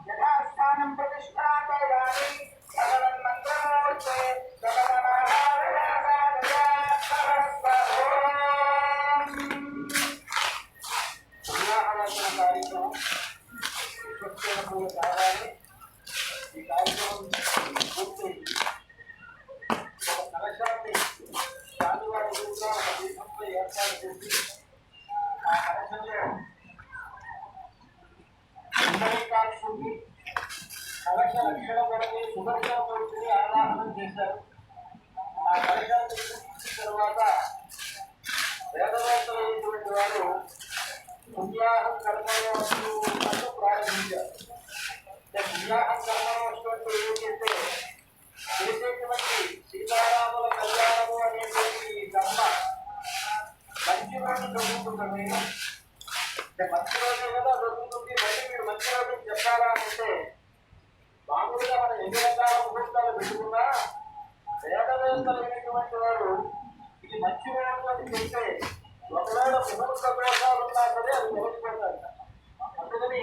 యథాస్థానం ప్రతిష్టాపయామి భగవన్మంత్రమూర్తే పుణ్యాహవచన కార్యక్రమం కావాలి. ఈ కార్యక్రమం పూర్తి ఒక కలశాన్ని స్వామివారి గురువుగా ఒక దీపంలో ఏర్పాటు చేసి ఆ కలశంలో పుండరీకాక్షుడిని కలశ రక్షణ కొరకి సుదర్శనమూర్తిని ఆవాహనం చేశారు. ఆ కలశాన్ని చూసిన తర్వాత వేదవేత్తలైనటువంటి వారు పుణ్యాహం కర్మవస్తు అంటూ ప్రారంభించారు. పుణ్యాహం కర్మవస్తు అంటే ఏంటంటే చేసేటువంటి సీతారాముల కళ్యాణము అనేటువంటి ఈ కర్మ మంచి రోజు జరుగుతుందని, మంచి రోజే కదా జరుగుతుంది. మళ్ళీ మీరు మంచి రోజు చెప్పాలా అంటే మామూలుగా మనం ఎన్ని రకాల ముహూర్తాలు పెట్టుకున్నా వేదవేత్తలైనటువంటి వారు ఇది మంచి రోజు అని చెప్తే ఒకవేళ ముహూర్త దోషాలు ఉన్నా సరే అది మొదలుపెడతారు. అందుకని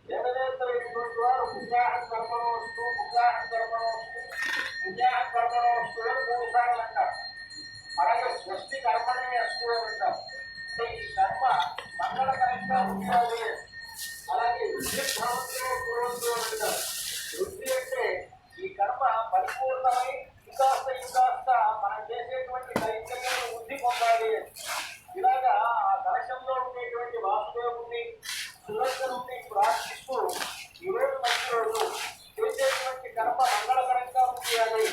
వేదవేత్తలైనటువంటి వారు పుణ్యాహం కర్మణోస్తు పుణ్యాహం కర్మణోస్తు పుణ్యాహం కర్మణోస్తు అని 3 సార్లు అంటారు. అలాగే స్వస్తి కర్మణి అస్తు అని అంటారు. అంటే ఈ కర్మ మంగళకరంగా ఉండాలి. అలాగే వృద్ధిభావంలో పూర్వంతో అంటారు. వృద్ధి అంటే ఈ కర్మ పరిపూర్ణమై ఇంకాస్త మనం చేసేటువంటి కైంకర్యం వృద్ధి పొందాలి. ఇలాగా ఆ కలశంలో ఉండేటువంటి వాసుదేవుణ్ణి సుదర్శనుణ్ణి ప్రార్థిస్తూ ఈరోజు మంచి రోజు చేసేటువంటి కర్మ మంగళకరంగా ఉండాలి,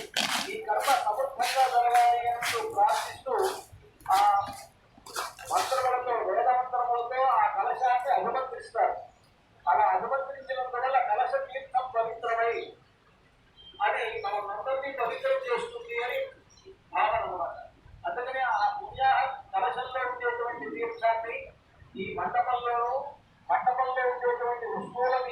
ఈ కర్మ సమృద్ధంగా జరగాలి అంటూ ప్రార్థిస్తూ ఆ మంత్రములతో వేదమంత్రములతో ఆ కలశాన్ని అభిమంత్రిస్తారు. అలా అభిమంత్రించినందు వల్ల కలశ తీర్థం పవిత్రమై అని మనమందరినీ పవిత్రం చేస్తుంది అని భావన అన్నమాట. అందుకని ఆ పుణ్యాహ కలశంలో ఉండేటువంటి తీర్థాన్ని ఈ మండపంలో ఉండేటువంటి వస్తువులని